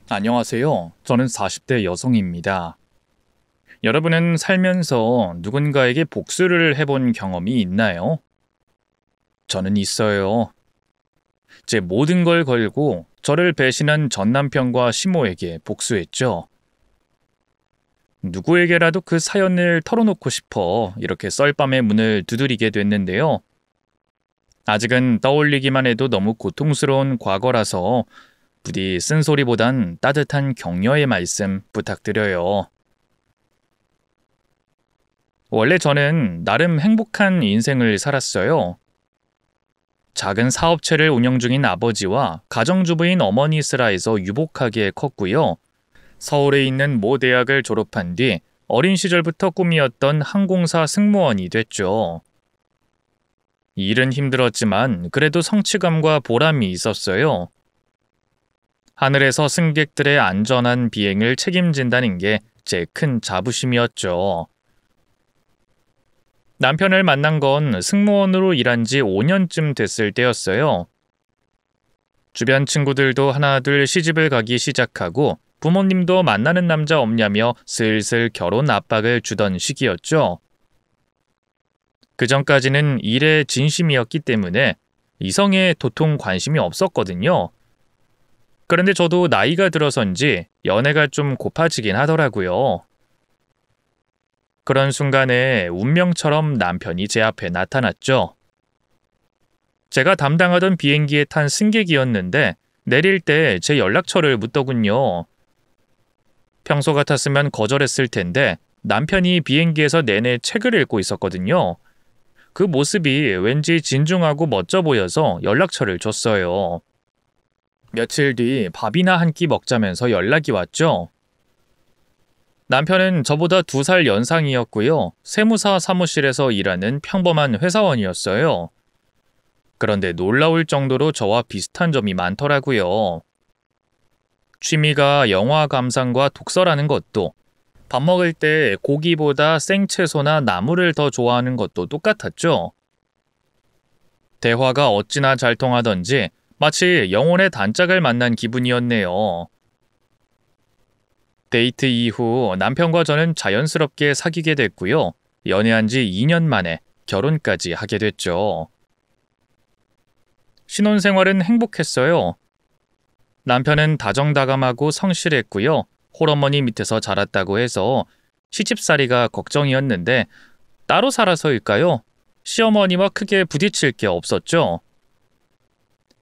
안녕하세요. 저는 40대 여성입니다. 여러분은 살면서 누군가에게 복수를 해본 경험이 있나요? 저는 있어요. 제 모든 걸 걸고 저를 배신한 전 남편과 시모에게 복수했죠. 누구에게라도 그 사연을 털어놓고 싶어 이렇게 썰밤의 문을 두드리게 됐는데요. 아직은 떠올리기만 해도 너무 고통스러운 과거라서 부디 쓴소리보단 따뜻한 격려의 말씀 부탁드려요. 원래 저는 나름 행복한 인생을 살았어요. 작은 사업체를 운영 중인 아버지와 가정주부인 어머니 슬하에서 유복하게 컸고요. 서울에 있는 모 대학을 졸업한 뒤 어린 시절부터 꿈이었던 항공사 승무원이 됐죠. 일은 힘들었지만 그래도 성취감과 보람이 있었어요. 하늘에서 승객들의 안전한 비행을 책임진다는 게 제 큰 자부심이었죠. 남편을 만난 건 승무원으로 일한 지 5년쯤 됐을 때였어요. 주변 친구들도 하나둘 시집을 가기 시작하고 부모님도 만나는 남자 없냐며 슬슬 결혼 압박을 주던 시기였죠. 그전까지는 일에 진심이었기 때문에 이성에 도통 관심이 없었거든요. 그런데 저도 나이가 들어선지 연애가 좀 고파지긴 하더라고요. 그런 순간에 운명처럼 남편이 제 앞에 나타났죠. 제가 담당하던 비행기에 탄 승객이었는데 내릴 때 제 연락처를 묻더군요. 평소 같았으면 거절했을 텐데 남편이 비행기에서 내내 책을 읽고 있었거든요. 그 모습이 왠지 진중하고 멋져 보여서 연락처를 줬어요. 며칠 뒤 밥이나 한 끼 먹자면서 연락이 왔죠. 남편은 저보다 2살 연상이었고요. 세무사 사무실에서 일하는 평범한 회사원이었어요. 그런데 놀라울 정도로 저와 비슷한 점이 많더라고요. 취미가 영화 감상과 독서라는 것도, 밥 먹을 때 고기보다 생채소나 나물을 더 좋아하는 것도 똑같았죠. 대화가 어찌나 잘 통하던지 마치 영혼의 단짝을 만난 기분이었네요. 데이트 이후 남편과 저는 자연스럽게 사귀게 됐고요. 연애한 지 2년 만에 결혼까지 하게 됐죠. 신혼생활은 행복했어요. 남편은 다정다감하고 성실했고요. 홀어머니 밑에서 자랐다고 해서 시집살이가 걱정이었는데 따로 살아서일까요? 시어머니와 크게 부딪힐 게 없었죠.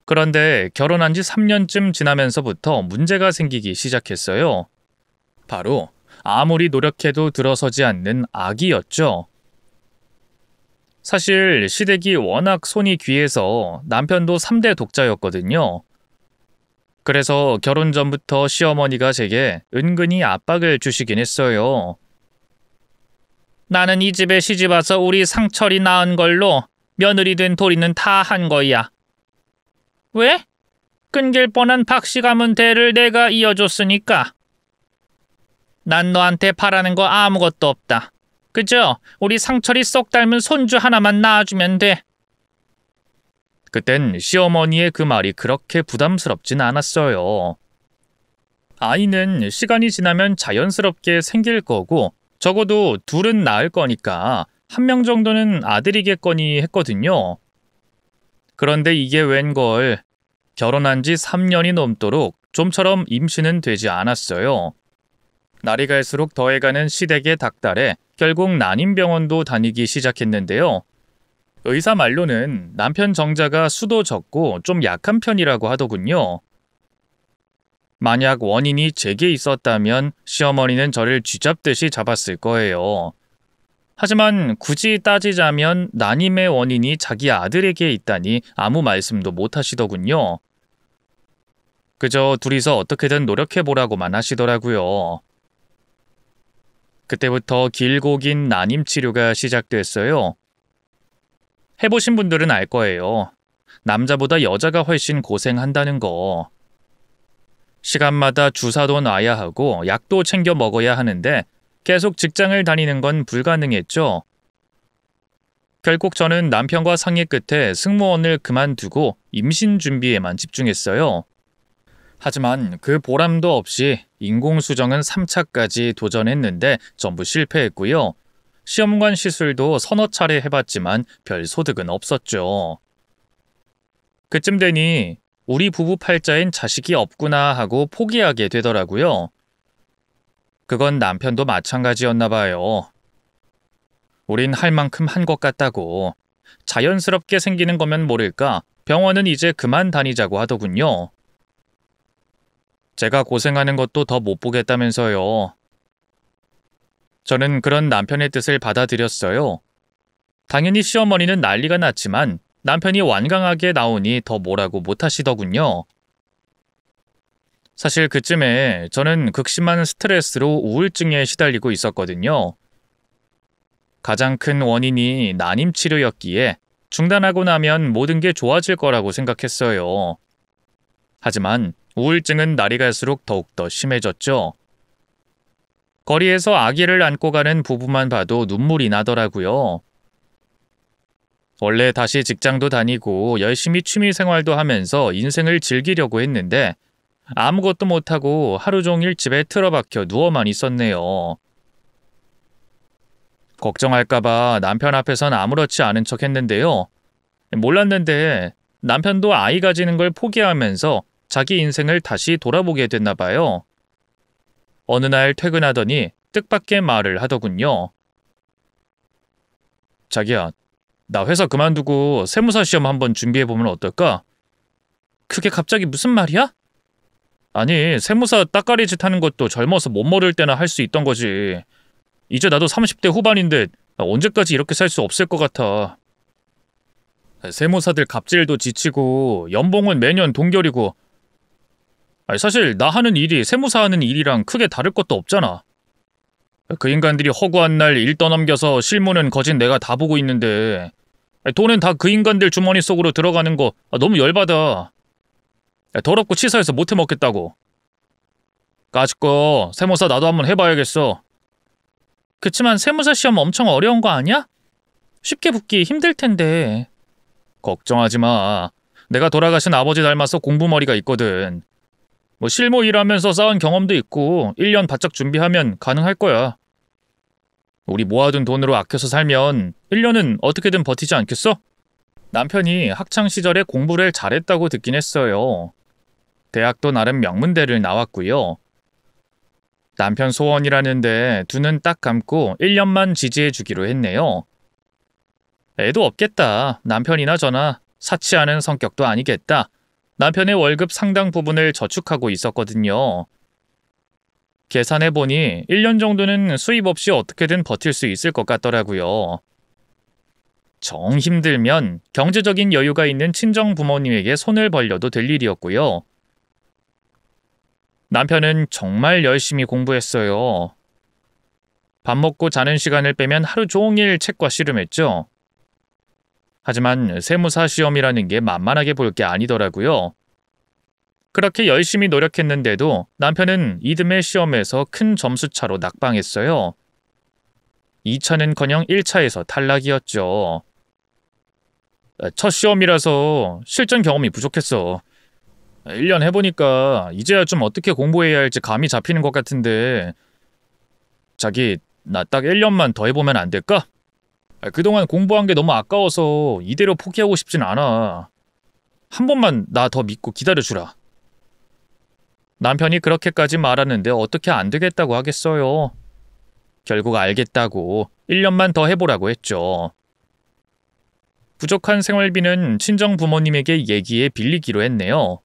그런데 결혼한 지 3년쯤 지나면서부터 문제가 생기기 시작했어요. 바로 아무리 노력해도 들어서지 않는 아기였죠. 사실 시댁이 워낙 손이 귀해서 남편도 3대 독자였거든요. 그래서 결혼 전부터 시어머니가 제게 은근히 압박을 주시긴 했어요. 나는 이 집에 시집와서 우리 상철이 낳은 걸로 며느리 된 도리는 다 한 거야. 왜? 끊길 뻔한 박씨 가문 대를 내가 이어줬으니까. 난 너한테 바라는 거 아무것도 없다. 그저 우리 상철이 쏙 닮은 손주 하나만 낳아주면 돼. 그땐 시어머니의 그 말이 그렇게 부담스럽진 않았어요. 아이는 시간이 지나면 자연스럽게 생길 거고 적어도 둘은 낳을 거니까 1명 정도는 아들이겠거니 했거든요. 그런데 이게 웬걸, 결혼한 지 3년이 넘도록 좀처럼 임신은 되지 않았어요. 날이 갈수록 더해가는 시댁의 닥달에 결국 난임병원도 다니기 시작했는데요. 의사 말로는 남편 정자가 수도 적고 좀 약한 편이라고 하더군요. 만약 원인이 제게 있었다면 시어머니는 저를 쥐잡듯이 잡았을 거예요. 하지만 굳이 따지자면 난임의 원인이 자기 아들에게 있다니 아무 말씀도 못 하시더군요. 그저 둘이서 어떻게든 노력해보라고만 하시더라고요. 그때부터 길고 긴 난임 치료가 시작됐어요. 해보신 분들은 알 거예요. 남자보다 여자가 훨씬 고생한다는 거. 시간마다 주사도 놔야 하고 약도 챙겨 먹어야 하는데 계속 직장을 다니는 건 불가능했죠. 결국 저는 남편과 상의 끝에 승무원을 그만두고 임신 준비에만 집중했어요. 하지만 그 보람도 없이 인공수정은 3차까지 도전했는데 전부 실패했고요. 시험관 시술도 서너 차례 해봤지만 별 소득은 없었죠. 그쯤 되니 우리 부부 팔자엔 자식이 없구나 하고 포기하게 되더라고요. 그건 남편도 마찬가지였나 봐요. 우린 할 만큼 한 것 같다고. 자연스럽게 생기는 거면 모를까 병원은 이제 그만 다니자고 하더군요. 제가 고생하는 것도 더 못 보겠다면서요. 저는 그런 남편의 뜻을 받아들였어요. 당연히 시어머니는 난리가 났지만 남편이 완강하게 나오니 더 뭐라고 못하시더군요. 사실 그쯤에 저는 극심한 스트레스로 우울증에 시달리고 있었거든요. 가장 큰 원인이 난임 치료였기에 중단하고 나면 모든 게 좋아질 거라고 생각했어요. 하지만 우울증은 날이 갈수록 더욱더 심해졌죠. 거리에서 아기를 안고 가는 부부만 봐도 눈물이 나더라고요. 원래 다시 직장도 다니고 열심히 취미 생활도 하면서 인생을 즐기려고 했는데 아무것도 못하고 하루 종일 집에 틀어박혀 누워만 있었네요. 걱정할까봐 남편 앞에선 아무렇지 않은 척 했는데요. 몰랐는데 남편도 아이 가지는 걸 포기하면서 자기 인생을 다시 돌아보게 됐나 봐요. 어느 날 퇴근하더니 뜻밖의 말을 하더군요. 자기야, 나 회사 그만두고 세무사 시험 한번 준비해보면 어떨까? 그게 갑자기 무슨 말이야? 아니, 세무사 따까리짓 하는 것도 젊어서 못 모를 때나 할 수 있던 거지. 이제 나도 30대 후반인데 언제까지 이렇게 살 수 없을 것 같아. 세무사들 갑질도 지치고 연봉은 매년 동결이고 사실 나 하는 일이 세무사 하는 일이랑 크게 다를 것도 없잖아. 그 인간들이 허구한 날 일 떠넘겨서 실무는 거진 내가 다 보고 있는데 돈은 다 그 인간들 주머니 속으로 들어가는 거 너무 열받아. 더럽고 치사해서 못해 먹겠다고. 까짓거 세무사 나도 한번 해봐야겠어. 그치만 세무사 시험 엄청 어려운 거 아니야? 쉽게 붙기 힘들 텐데. 걱정하지 마. 내가 돌아가신 아버지 닮아서 공부머리가 있거든. 뭐 실무 일하면서 쌓은 경험도 있고 1년 바짝 준비하면 가능할 거야. 우리 모아둔 돈으로 아껴서 살면 1년은 어떻게든 버티지 않겠어? 남편이 학창시절에 공부를 잘했다고 듣긴 했어요. 대학도 나름 명문대를 나왔고요. 남편 소원이라는데 두 눈 딱 감고 1년만 지지해주기로 했네요. 애도 없겠다. 남편이나 저나 사치하는 성격도 아니겠다. 남편의 월급 상당 부분을 저축하고 있었거든요. 계산해보니 1년 정도는 수입 없이 어떻게든 버틸 수 있을 것 같더라고요. 정 힘들면 경제적인 여유가 있는 친정 부모님에게 손을 벌려도 될 일이었고요. 남편은 정말 열심히 공부했어요. 밥 먹고 자는 시간을 빼면 하루 종일 책과 씨름했죠. 하지만 세무사 시험이라는 게 만만하게 볼 게 아니더라고요. 그렇게 열심히 노력했는데도 남편은 이듬해 시험에서 큰 점수차로 낙방했어요. 2차는커녕 1차에서 탈락이었죠. 첫 시험이라서 실전 경험이 부족했어. 1년 해보니까 이제야 좀 어떻게 공부해야 할지 감이 잡히는 것 같은데 자기, 나 딱 1년만 더 해보면 안 될까? 그동안 공부한 게 너무 아까워서 이대로 포기하고 싶진 않아. 한 번만 나 더 믿고 기다려주라. 남편이 그렇게까지 말하는데 어떻게 안 되겠다고 하겠어요. 결국 알겠다고 1년만 더 해보라고 했죠. 부족한 생활비는 친정 부모님에게 얘기해 빌리기로 했네요.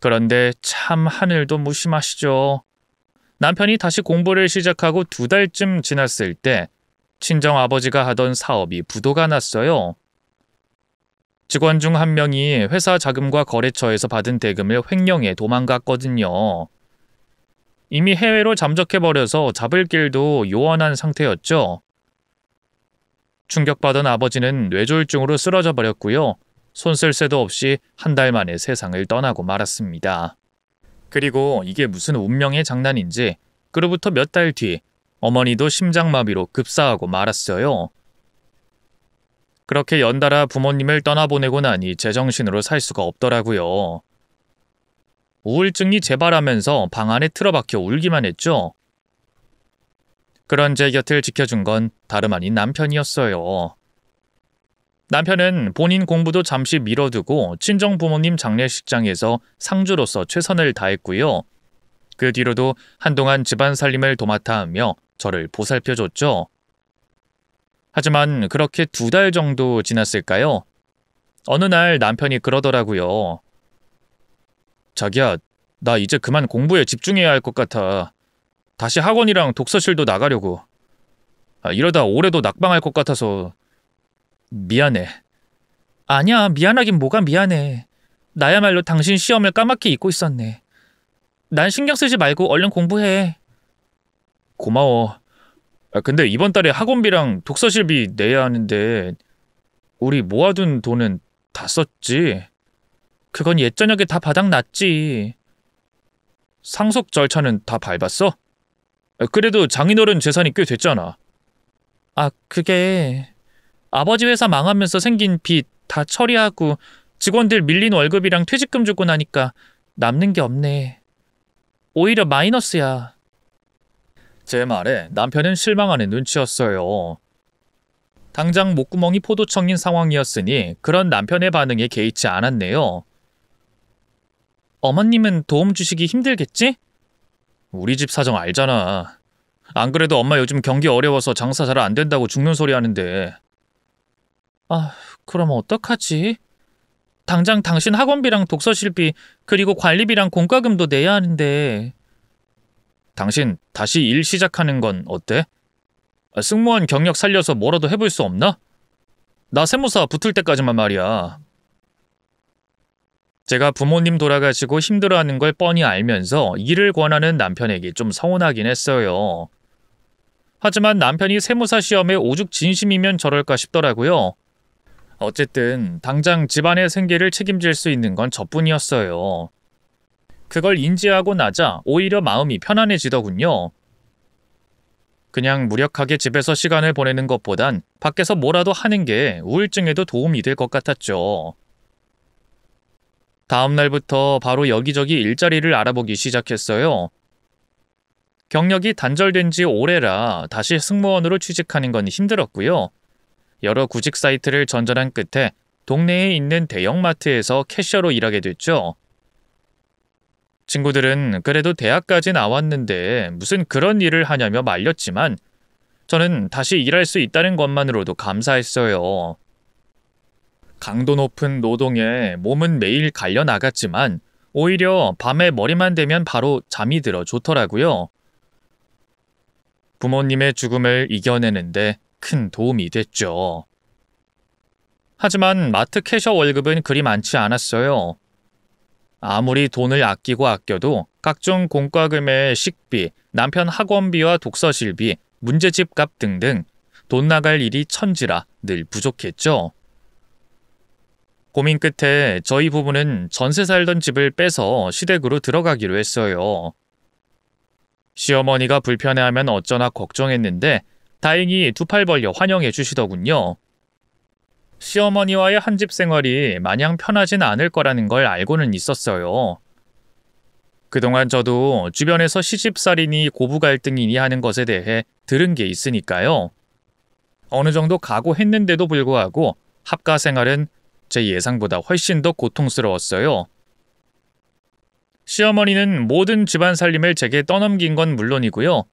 그런데 참 하늘도 무심하시죠. 남편이 다시 공부를 시작하고 2달쯤 지났을 때 친정 아버지가 하던 사업이 부도가 났어요. 직원 중 한 명이 회사 자금과 거래처에서 받은 대금을 횡령해 도망갔거든요. 이미 해외로 잠적해버려서 잡을 길도 요원한 상태였죠. 충격받은 아버지는 뇌졸중으로 쓰러져 버렸고요. 손 쓸 새도 없이 한 달 만에 세상을 떠나고 말았습니다. 그리고 이게 무슨 운명의 장난인지 그로부터 몇 달 뒤 어머니도 심장마비로 급사하고 말았어요. 그렇게 연달아 부모님을 떠나보내고 나니 제정신으로 살 수가 없더라고요. 우울증이 재발하면서 방 안에 틀어박혀 울기만 했죠. 그런 제 곁을 지켜준 건 다름 아닌 남편이었어요. 남편은 본인 공부도 잠시 미뤄두고 친정 부모님 장례식장에서 상주로서 최선을 다했고요. 그 뒤로도 한동안 집안 살림을 도맡아 하며 저를 보살펴줬죠. 하지만 그렇게 2달 정도 지났을까요? 어느 날 남편이 그러더라고요. 자기야, 나 이제 그만 공부에 집중해야 할 것 같아. 다시 학원이랑 독서실도 나가려고. 이러다 올해도 낙방할 것 같아서 미안해. 아니야, 미안하긴 뭐가 미안해. 나야말로 당신 시험을 까맣게 잊고 있었네. 난 신경 쓰지 말고 얼른 공부해. 고마워. 근데 이번 달에 학원비랑 독서실비 내야 하는데 우리 모아둔 돈은 다 썼지? 그건 옛저녁에 다 바닥났지. 상속 절차는 다 밟았어? 그래도 장인어른 재산이 꽤 됐잖아. 그게 아버지 회사 망하면서 생긴 빚 다 처리하고 직원들 밀린 월급이랑 퇴직금 주고 나니까 남는 게 없네. 오히려 마이너스야. 제 말에 남편은 실망하는 눈치였어요. 당장 목구멍이 포도청인 상황이었으니 그런 남편의 반응에 개의치 않았네요. 어머님은 도움 주시기 힘들겠지? 우리 집 사정 알잖아. 안 그래도 엄마 요즘 경기 어려워서 장사 잘 안 된다고 죽는 소리 하는데. 그럼 어떡하지? 당장 당신 학원비랑 독서실비 그리고 관리비랑 공과금도 내야 하는데. 당신 다시 일 시작하는 건 어때? 승무원 경력 살려서 뭐라도 해볼 수 없나? 나 세무사 붙을 때까지만 말이야. 제가 부모님 돌아가시고 힘들어하는 걸 뻔히 알면서 일을 권하는 남편에게 좀 서운하긴 했어요. 하지만 남편이 세무사 시험에 오죽 진심이면 저럴까 싶더라고요. 어쨌든 당장 집안의 생계를 책임질 수 있는 건 저뿐이었어요. 그걸 인지하고 나자 오히려 마음이 편안해지더군요. 그냥 무력하게 집에서 시간을 보내는 것보단 밖에서 뭐라도 하는 게 우울증에도 도움이 될 것 같았죠. 다음 날부터 바로 여기저기 일자리를 알아보기 시작했어요. 경력이 단절된 지 오래라 다시 승무원으로 취직하는 건 힘들었고요. 여러 구직 사이트를 전전한 끝에 동네에 있는 대형마트에서 캐셔로 일하게 됐죠. 친구들은 그래도 대학까지 나왔는데 무슨 그런 일을 하냐며 말렸지만 저는 다시 일할 수 있다는 것만으로도 감사했어요. 강도 높은 노동에 몸은 매일 갈려 나갔지만 오히려 밤에 머리만 대면 바로 잠이 들어 좋더라고요. 부모님의 죽음을 이겨내는데 큰 도움이 됐죠. 하지만 마트 캐셔 월급은 그리 많지 않았어요. 아무리 돈을 아껴도 각종 공과금의 식비, 남편 학원비와 독서실비, 문제집값 등등 돈 나갈 일이 천지라 늘 부족했죠. 고민 끝에 저희 부부는 전세 살던 집을 빼서 시댁으로 들어가기로 했어요. 시어머니가 불편해하면 어쩌나 걱정했는데 다행히 2팔 벌려 환영해 주시더군요. 시어머니와의 한집 생활이 마냥 편하진 않을 거라는 걸 알고는 있었어요. 그동안 저도 주변에서 시집살이니 고부 갈등이니 하는 것에 대해 들은 게 있으니까요. 어느 정도 각오했는데도 불구하고 합가 생활은 제 예상보다 훨씬 더 고통스러웠어요. 시어머니는 모든 집안 살림을 제게 떠넘긴 건 물론이고요.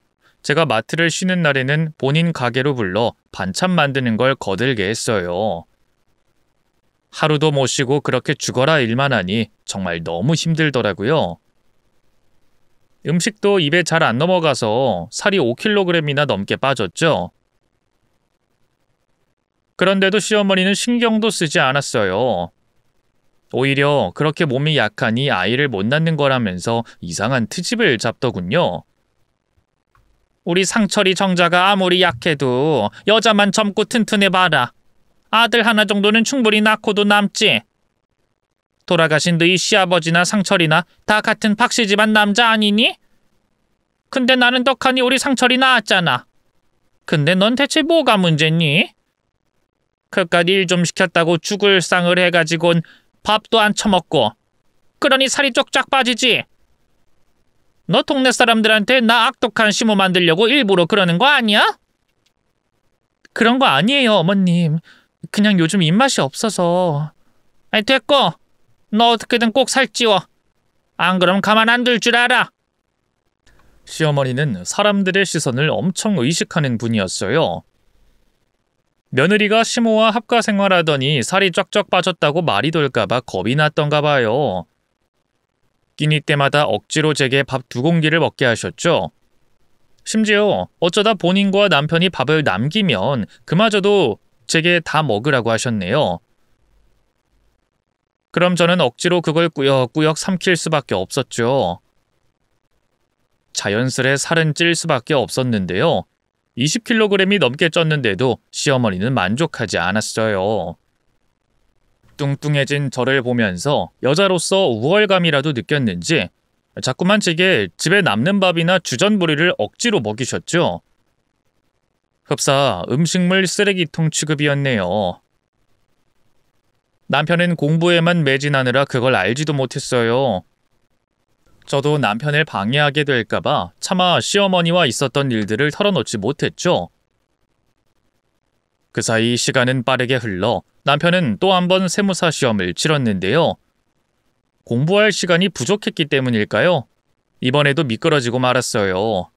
제가 마트를 쉬는 날에는 본인 가게로 불러 반찬 만드는 걸 거들게 했어요. 하루도 못 쉬고 그렇게 죽어라 일만 하니 정말 너무 힘들더라고요. 음식도 입에 잘 안 넘어가서 살이 5kg이나 넘게 빠졌죠. 그런데도 시어머니는 신경도 쓰지 않았어요. 오히려 그렇게 몸이 약하니 아이를 못 낳는 거라면서 이상한 트집을 잡더군요. 우리 상철이 정자가 아무리 약해도 여자만 젊고 튼튼해봐라. 아들 하나 정도는 충분히 낳고도 남지. 돌아가신 너희 시아버지나 상철이나 다 같은 박씨 집안 남자 아니니? 근데 나는 떡하니 우리 상철이 낳았잖아. 근데 넌 대체 뭐가 문제니? 그깟 일 좀 시켰다고 죽을 상을 해가지곤 밥도 안 처먹고 그러니 살이 쪽쫙 빠지지. 너 동네 사람들한테 나 악독한 시모 만들려고 일부러 그러는 거 아니야? 그런 거 아니에요, 어머님. 그냥 요즘 입맛이 없어서. 아이, 됐고. 너 어떻게든 꼭 살찌워. 안 그럼 가만 안 둘 줄 알아. 시어머니는 사람들의 시선을 엄청 의식하는 분이었어요. 며느리가 시모와 합가 생활하더니 살이 쫙쫙 빠졌다고 말이 돌까봐 겁이 났던가 봐요. 끼니 때마다 억지로 제게 밥 2공기를 먹게 하셨죠. 심지어 어쩌다 본인과 남편이 밥을 남기면 그마저도 제게 다 먹으라고 하셨네요. 그럼 저는 억지로 그걸 꾸역꾸역 삼킬 수밖에 없었죠. 자연스레 살은 찔 수밖에 없었는데요. 20kg이 넘게 쪘는데도 시어머니는 만족하지 않았어요. 뚱뚱해진 저를 보면서 여자로서 우월감이라도 느꼈는지 자꾸만 제게 집에 남는 밥이나 주전부리를 억지로 먹이셨죠. 흡사 음식물 쓰레기통 취급이었네요. 남편은 공부에만 매진하느라 그걸 알지도 못했어요. 저도 남편을 방해하게 될까봐 차마 시어머니와 있었던 일들을 털어놓지 못했죠. 그 사이 시간은 빠르게 흘러 남편은 또 한 번 세무사 시험을 치렀는데요. 공부할 시간이 부족했기 때문일까요? 이번에도 미끄러지고 말았어요.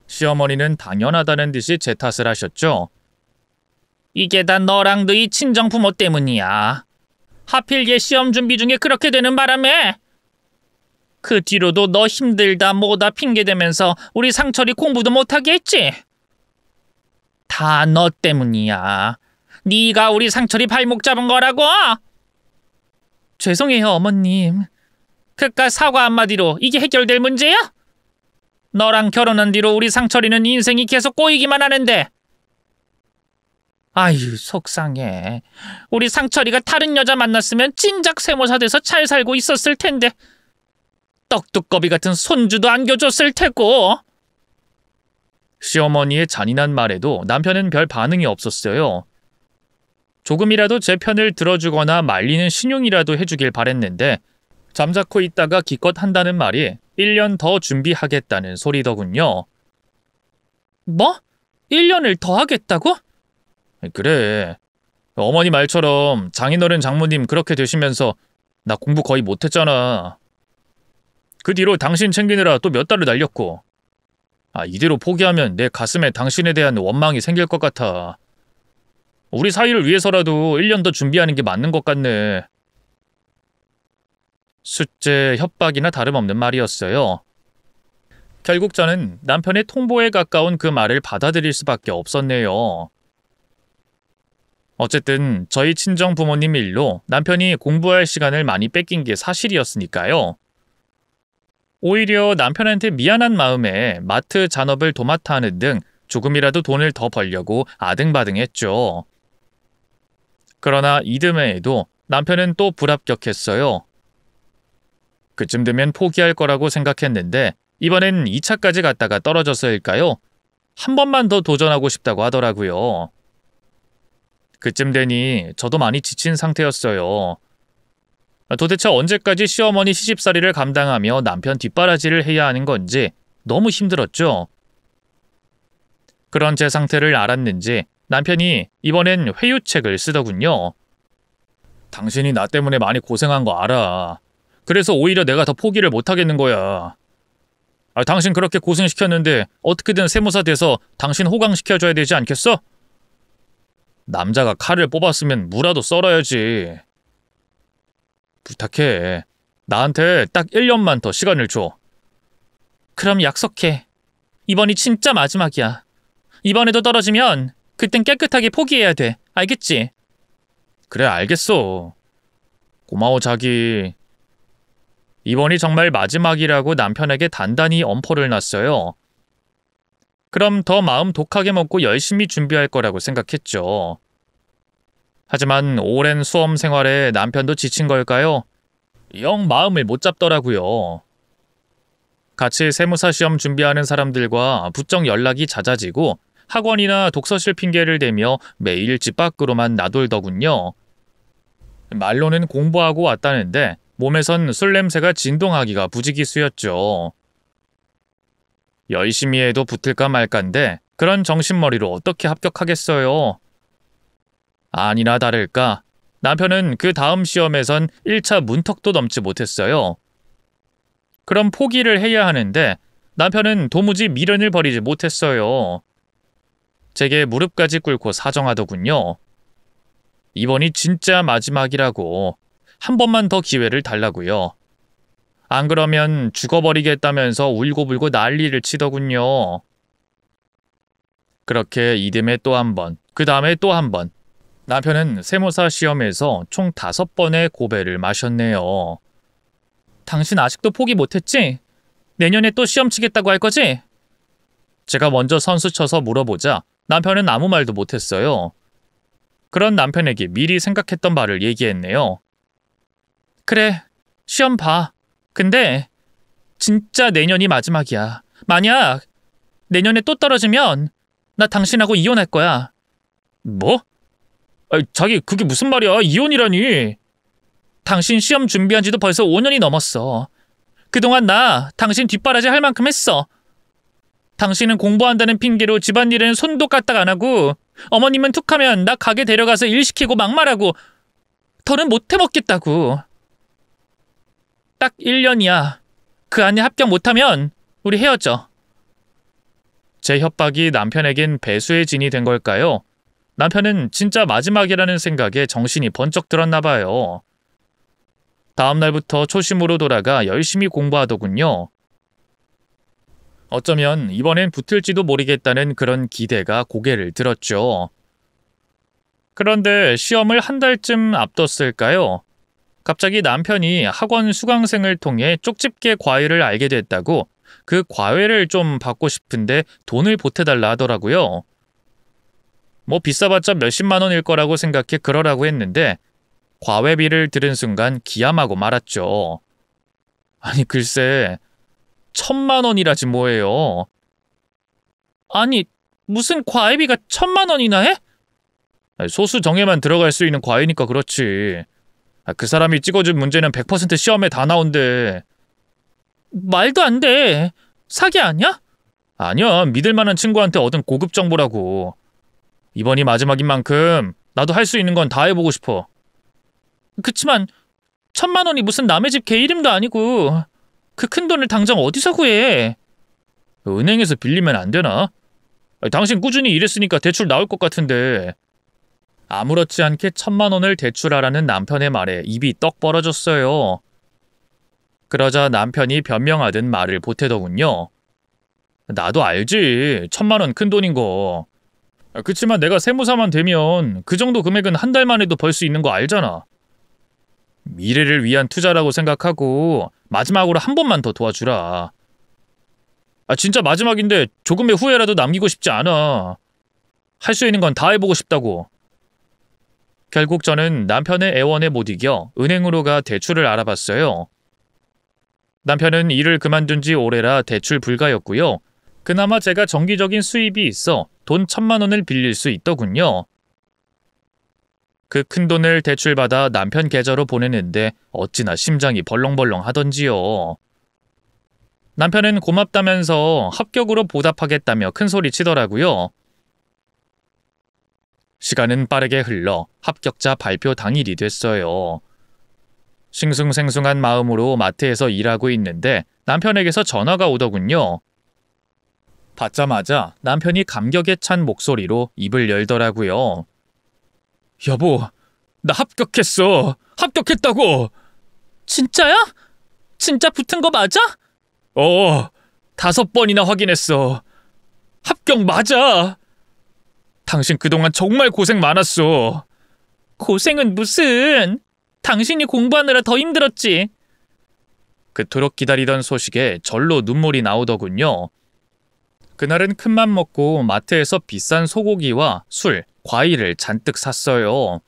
시어머니는 당연하다는 듯이 제 탓을 하셨죠. 이게 다 너랑 너희 친정 부모 때문이야. 하필 얘 시험 준비 중에 그렇게 되는 바람에 그 뒤로도 너 힘들다 뭐다 핑계대면서 우리 상철이 공부도 못하게 했지. 다 너 때문이야. 네가 우리 상철이 발목 잡은 거라고. 죄송해요, 어머님. 그깟 사과 한마디로 이게 해결될 문제야? 너랑 결혼한 뒤로 우리 상철이는 인생이 계속 꼬이기만 하는데. 아유, 속상해. 우리 상철이가 다른 여자 만났으면 진작 세모사 돼서 잘 살고 있었을 텐데. 떡두꺼비 같은 손주도 안겨줬을 테고. 시어머니의 잔인한 말에도 남편은 별 반응이 없었어요. 조금이라도 제 편을 들어주거나 말리는 신용이라도 해주길 바랬는데 잠자코 있다가 기껏 한다는 말이 1년 더 준비하겠다는 소리더군요. 뭐? 1년을 더 하겠다고? 그래. 어머니 말처럼 장인어른 장모님 그렇게 되시면서 나 공부 거의 못했잖아. 그 뒤로 당신 챙기느라 또 몇 달을 날렸고. 이대로 포기하면 내 가슴에 당신에 대한 원망이 생길 것 같아. 우리 사이를 위해서라도 1년 더 준비하는 게 맞는 것 같네. 숫제 협박이나 다름없는 말이었어요. 결국 저는 남편의 통보에 가까운 그 말을 받아들일 수밖에 없었네요. 어쨌든 저희 친정 부모님 일로 남편이 공부할 시간을 많이 뺏긴 게 사실이었으니까요. 오히려 남편한테 미안한 마음에 마트 잔업을 도맡아 하는 등 조금이라도 돈을 더 벌려고 아등바등했죠. 그러나 이듬해에도 남편은 또 불합격했어요. 그쯤 되면 포기할 거라고 생각했는데 이번엔 2차까지 갔다가 떨어져서일까요? 한 번만 더 도전하고 싶다고 하더라고요. 그쯤 되니 저도 많이 지친 상태였어요. 도대체 언제까지 시어머니 시집살이를 감당하며 남편 뒷바라지를 해야 하는 건지 너무 힘들었죠. 그런 제 상태를 알았는지 남편이 이번엔 회유책을 쓰더군요. 당신이 나 때문에 많이 고생한 거 알아. 그래서 오히려 내가 더 포기를 못하겠는 거야. 당신 그렇게 고생시켰는데 어떻게든 세무사 돼서 당신 호강시켜줘야 되지 않겠어? 남자가 칼을 뽑았으면 무라도 썰어야지. 부탁해. 나한테 딱 1년만 더 시간을 줘. 그럼 약속해. 이번이 진짜 마지막이야. 이번에도 떨어지면 그땐 깨끗하게 포기해야 돼. 알겠지? 그래, 알겠어. 고마워, 자기. 이번이 정말 마지막이라고 남편에게 단단히 엄포를 놨어요. 그럼 더 마음 독하게 먹고 열심히 준비할 거라고 생각했죠. 하지만 오랜 수험 생활에 남편도 지친 걸까요? 영 마음을 못 잡더라고요. 같이 세무사 시험 준비하는 사람들과 부쩍 연락이 잦아지고 학원이나 독서실 핑계를 대며 매일 집 밖으로만 나돌더군요. 말로는 공부하고 왔다는데 몸에선 술 냄새가 진동하기가 부지기수였죠. 열심히 해도 붙을까 말까인데 그런 정신머리로 어떻게 합격하겠어요. 아니나 다를까 남편은 그 다음 시험에선 1차 문턱도 넘지 못했어요. 그럼 포기를 해야 하는데 남편은 도무지 미련을 버리지 못했어요. 제게 무릎까지 꿇고 사정하더군요. 이번이 진짜 마지막이라고 한 번만 더 기회를 달라고요. 안 그러면 죽어버리겠다면서 울고불고 난리를 치더군요. 그렇게 이듬해 또 한 번, 그 다음에 또 한 번. 남편은 세무사 시험에서 총 5번의 고배를 마셨네요. 당신 아직도 포기 못했지? 내년에 또 시험 치겠다고 할 거지? 제가 먼저 선수 쳐서 물어보자 남편은 아무 말도 못했어요. 그런 남편에게 미리 생각했던 말을 얘기했네요. 그래, 시험 봐. 근데 진짜 내년이 마지막이야. 만약 내년에 또 떨어지면 나 당신하고 이혼할 거야. 뭐? 아니, 자기 그게 무슨 말이야? 이혼이라니. 당신 시험 준비한 지도 벌써 5년이 넘었어. 그동안 나 당신 뒷바라지 할 만큼 했어. 당신은 공부한다는 핑계로 집안일은 손도 까딱 안 하고 어머님은 툭하면 나 가게 데려가서 일 시키고 막말하고 더는 못 해먹겠다고. 딱 1년이야. 그 안에 합격 못하면 우리 헤어져. 제 협박이 남편에겐 배수의 진이 된 걸까요? 남편은 진짜 마지막이라는 생각에 정신이 번쩍 들었나 봐요. 다음 날부터 초심으로 돌아가 열심히 공부하더군요. 어쩌면 이번엔 붙을지도 모르겠다는 그런 기대가 고개를 들었죠. 그런데 시험을 한 달쯤 앞뒀을까요? 갑자기 남편이 학원 수강생을 통해 쪽집게 과외를 알게 됐다고 그 과외를 좀 받고 싶은데 돈을 보태달라 하더라고요. 뭐 비싸봤자 몇십만 원일 거라고 생각해 그러라고 했는데 과외비를 들은 순간 기함하고 말았죠. 아니 글쎄 1,000만 원이라지 뭐예요. 아니 무슨 과외비가 1,000만 원이나 해? 소수 정예만 들어갈 수 있는 과외니까 그렇지. 그 사람이 찍어준 문제는 100% 시험에 다 나온대. 말도 안 돼. 사기 아니야? 아니야. 믿을 만한 친구한테 얻은 고급 정보라고. 이번이 마지막인 만큼 나도 할 수 있는 건 다 해보고 싶어. 그치만 1,000만 원이 무슨 남의 집 개 이름도 아니고 그 큰 돈을 당장 어디서 구해? 은행에서 빌리면 안 되나? 당신 꾸준히 일했으니까 대출 나올 것 같은데. 아무렇지 않게 1,000만 원을 대출하라는 남편의 말에 입이 떡 벌어졌어요. 그러자 남편이 변명하듯 말을 보태더군요. 나도 알지. 1,000만 원 큰 돈인 거. 그치만 내가 세무사만 되면 그 정도 금액은 한 달만 해도 벌 수 있는 거 알잖아. 미래를 위한 투자라고 생각하고 마지막으로 한 번만 더 도와주라. 진짜 마지막인데 조금의 후회라도 남기고 싶지 않아. 할 수 있는 건 다 해보고 싶다고. 결국 저는 남편의 애원에 못 이겨 은행으로 가 대출을 알아봤어요. 남편은 일을 그만둔 지 오래라 대출 불가였고요. 그나마 제가 정기적인 수입이 있어 돈 1,000만 원을 빌릴 수 있더군요. 그 큰 돈을 대출받아 남편 계좌로 보내는데 어찌나 심장이 벌렁벌렁 하던지요. 남편은 고맙다면서 합격으로 보답하겠다며 큰소리 치더라고요. 시간은 빠르게 흘러 합격자 발표 당일이 됐어요. 싱숭생숭한 마음으로 마트에서 일하고 있는데 남편에게서 전화가 오더군요. 받자마자 남편이 감격에 찬 목소리로 입을 열더라고요. 여보, 나 합격했어. 합격했다고. 진짜야? 진짜 붙은 거 맞아? 5번이나 확인했어. 합격 맞아. 당신 그동안 정말 고생 많았어. 고생은 무슨. 당신이 공부하느라 더 힘들었지. 그토록 기다리던 소식에 절로 눈물이 나오더군요. 그날은 큰맘 먹고 마트에서 비싼 소고기와 술, 과일을 잔뜩 샀어요.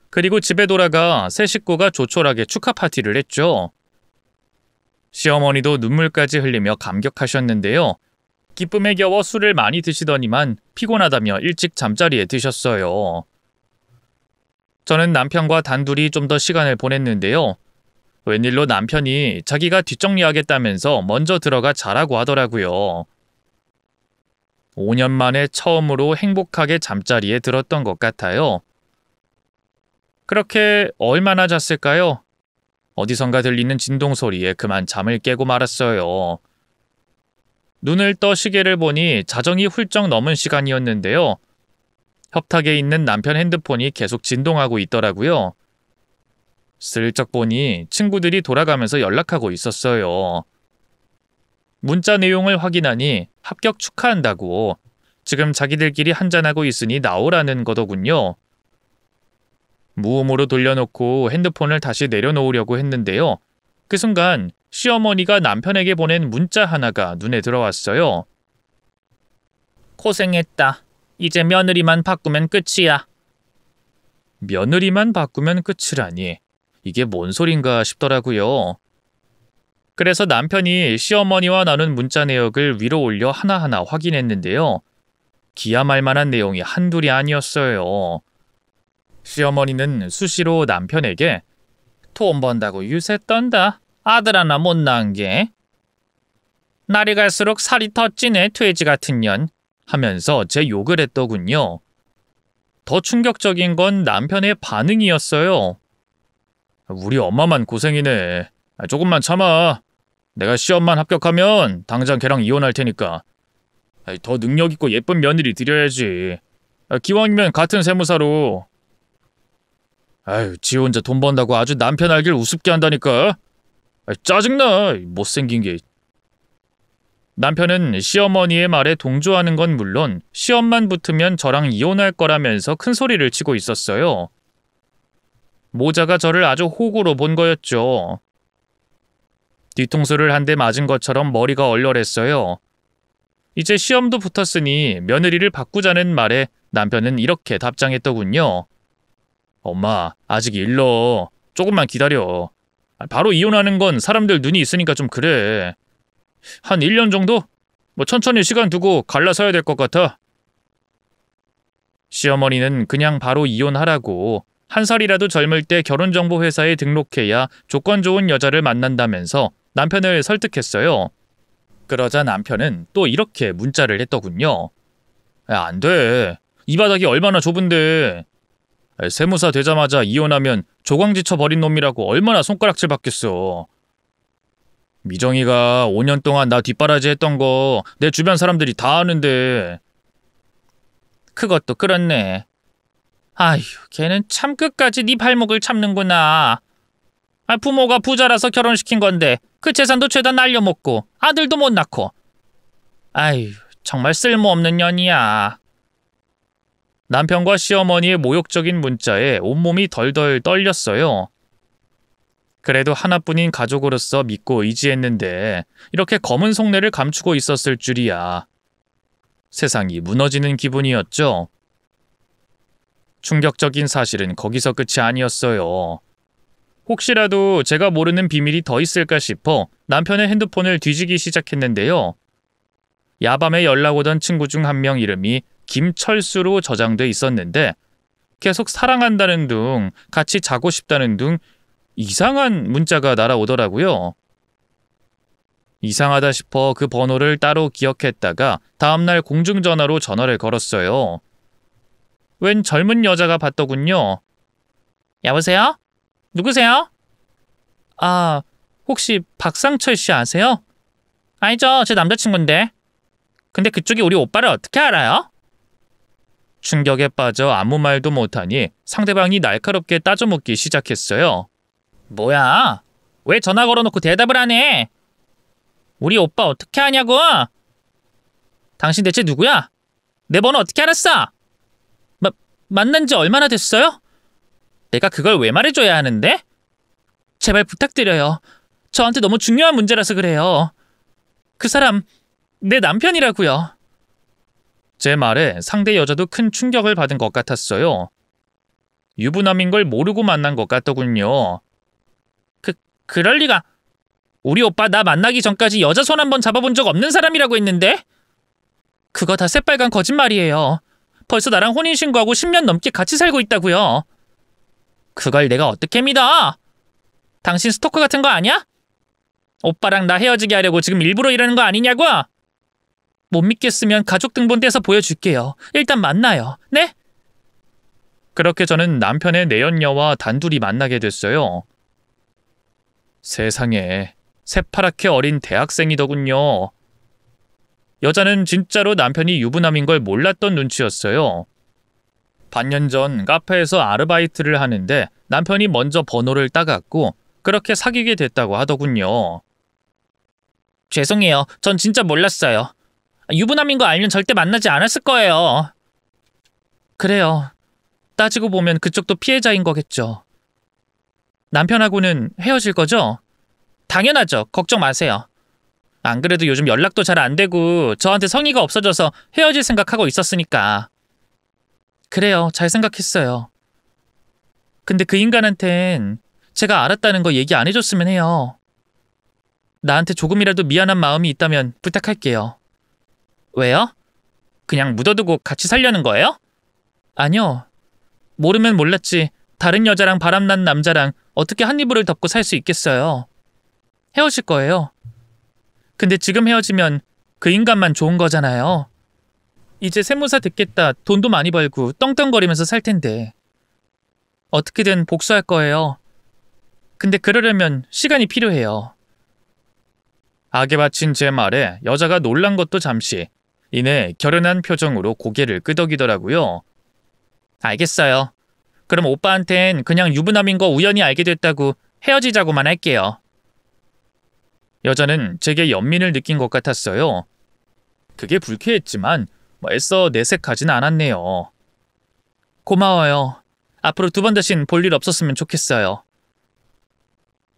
그리고 집에 돌아가 새 식구가 조촐하게 축하 파티를 했죠. 시어머니도 눈물까지 흘리며 감격하셨는데요. 기쁨에 겨워 술을 많이 드시더니만 피곤하다며 일찍 잠자리에 드셨어요. 저는 남편과 단둘이 좀 더 시간을 보냈는데요. 웬일로 남편이 자기가 뒷정리하겠다면서 먼저 들어가 자라고 하더라고요. 5년 만에 처음으로 행복하게 잠자리에 들었던 것 같아요. 그렇게 얼마나 잤을까요? 어디선가 들리는 진동 소리에 그만 잠을 깨고 말았어요. 눈을 떠 시계를 보니 자정이 훌쩍 넘은 시간이었는데요. 협탁에 있는 남편 핸드폰이 계속 진동하고 있더라고요. 슬쩍 보니 친구들이 돌아가면서 연락하고 있었어요. 문자 내용을 확인하니 합격 축하한다고 지금 자기들끼리 한잔하고 있으니 나오라는 거더군요. 무음으로 돌려놓고 핸드폰을 다시 내려놓으려고 했는데요. 그 순간 시어머니가 남편에게 보낸 문자 하나가 눈에 들어왔어요. 고생했다. 이제 며느리만 바꾸면 끝이야. 며느리만 바꾸면 끝이라니. 이게 뭔 소린가 싶더라고요. 그래서 남편이 시어머니와 나눈 문자 내역을 위로 올려 하나하나 확인했는데요. 기야 말 만한 내용이 한둘이 아니었어요. 시어머니는 수시로 남편에게 돈 번다고 유세 떤다. 아들 하나 못 낳은 게. 날이 갈수록 살이 더 찌네, 돼지 같은 년. 하면서 제 욕을 했더군요. 더 충격적인 건 남편의 반응이었어요. 우리 엄마만 고생이네. 조금만 참아. 내가 시험만 합격하면 당장 걔랑 이혼할 테니까. 더 능력 있고 예쁜 며느리 드려야지. 기왕이면 같은 세무사로. 아유, 지 혼자 돈 번다고 아주 남편 알길 우습게 한다니까. 짜증나, 못생긴 게. 남편은 시어머니의 말에 동조하는 건 물론 시험만 붙으면 저랑 이혼할 거라면서 큰 소리를 치고 있었어요. 모자가 저를 아주 호구로 본 거였죠. 뒤통수를 한 대 맞은 것처럼 머리가 얼얼했어요. 이제 시험도 붙었으니 며느리를 바꾸자는 말에 남편은 이렇게 답장했더군요. 엄마, 아직 일러. 조금만 기다려. 바로 이혼하는 건 사람들 눈이 있으니까 좀 그래. 한 1년 정도? 천천히 시간 두고 갈라서야 될 것 같아. 시어머니는 그냥 바로 이혼하라고 1살이라도 젊을 때 결혼정보회사에 등록해야 조건 좋은 여자를 만난다면서 남편을 설득했어요. 그러자 남편은 또 이렇게 문자를 했더군요. 안 돼. 이 바닥이 얼마나 좁은데. 세무사 되자마자 이혼하면 조광지쳐 버린 놈이라고 얼마나 손가락질 받겠어. 미정이가 5년 동안 나 뒷바라지 했던 거 내 주변 사람들이 다 아는데. 그것도 그렇네. 아휴, 걔는 참 끝까지 네 발목을 참는구나. 부모가 부자라서 결혼시킨 건데 그 재산도 죄다 날려먹고 아들도 못 낳고. 아휴, 정말 쓸모없는 년이야. 남편과 시어머니의 모욕적인 문자에 온몸이 덜덜 떨렸어요. 그래도 하나뿐인 가족으로서 믿고 의지했는데 이렇게 검은 속내를 감추고 있었을 줄이야. 세상이 무너지는 기분이었죠. 충격적인 사실은 거기서 끝이 아니었어요. 혹시라도 제가 모르는 비밀이 더 있을까 싶어 남편의 핸드폰을 뒤지기 시작했는데요. 야밤에 연락 오던 친구 중 한 명 이름이 김철수로 저장돼 있었는데 계속 사랑한다는 둥, 같이 자고 싶다는 둥 이상한 문자가 날아오더라고요. 이상하다 싶어 그 번호를 따로 기억했다가 다음날 공중전화로 전화를 걸었어요. 웬 젊은 여자가 받더군요. 여보세요? 누구세요? 아, 혹시 박상철 씨 아세요? 아니죠, 제 남자친구인데. 근데 그쪽이 우리 오빠를 어떻게 알아요? 충격에 빠져 아무 말도 못하니 상대방이 날카롭게 따져묻기 시작했어요. 뭐야? 왜 전화 걸어놓고 대답을 안 해? 우리 오빠 어떻게 아냐고? 당신 대체 누구야? 내 번호 어떻게 알았어? 만난 지 얼마나 됐어요? 내가 그걸 왜 말해줘야 하는데? 제발 부탁드려요. 저한테 너무 중요한 문제라서 그래요. 그 사람 내 남편이라고요. 제 말에 상대 여자도 큰 충격을 받은 것 같았어요. 유부남인 걸 모르고 만난 것 같더군요. 그럴 리가. 우리 오빠 나 만나기 전까지 여자 손 한 번 잡아본 적 없는 사람이라고 했는데? 그거 다 새빨간 거짓말이에요. 벌써 나랑 혼인신고하고 10년 넘게 같이 살고 있다고요. 그걸 내가 어떻게 믿어? 당신 스토커 같은 거 아니야? 오빠랑 나 헤어지게 하려고 지금 일부러 이러는 거 아니냐고? 못 믿겠으면 가족 등본 떼서 보여줄게요. 일단 만나요. 네? 그렇게 저는 남편의 내연녀와 단둘이 만나게 됐어요. 세상에, 새파랗게 어린 대학생이더군요. 여자는 진짜로 남편이 유부남인 걸 몰랐던 눈치였어요. 반년 전 카페에서 아르바이트를 하는데 남편이 먼저 번호를 따갔고 그렇게 사귀게 됐다고 하더군요. 죄송해요. 전 진짜 몰랐어요. 유부남인 거 알면 절대 만나지 않았을 거예요. 그래요. 따지고 보면 그쪽도 피해자인 거겠죠. 남편하고는 헤어질 거죠? 당연하죠. 걱정 마세요. 안 그래도 요즘 연락도 잘 안 되고 저한테 성의가 없어져서 헤어질 생각하고 있었으니까. 그래요. 잘 생각했어요. 근데 그 인간한텐 제가 알았다는 거 얘기 안 해줬으면 해요. 나한테 조금이라도 미안한 마음이 있다면 부탁할게요. 왜요? 그냥 묻어두고 같이 살려는 거예요? 아니요. 모르면 몰랐지. 다른 여자랑 바람난 남자랑 어떻게 한 이불을 덮고 살 수 있겠어요. 헤어질 거예요. 근데 지금 헤어지면 그 인간만 좋은 거잖아요. 이제 세무사 듣겠다. 돈도 많이 벌고 떵떵거리면서 살 텐데. 어떻게든 복수할 거예요. 근데 그러려면 시간이 필요해요. 악에 바친 제 말에 여자가 놀란 것도 잠시, 이내 결연한 표정으로 고개를 끄덕이더라고요. 알겠어요. 그럼 오빠한텐 그냥 유부남인 거 우연히 알게 됐다고 헤어지자고만 할게요. 여자는 제게 연민을 느낀 것 같았어요. 그게 불쾌했지만 애써 내색하진 않았네요. 고마워요. 앞으로 두 번 다신 볼 일 없었으면 좋겠어요.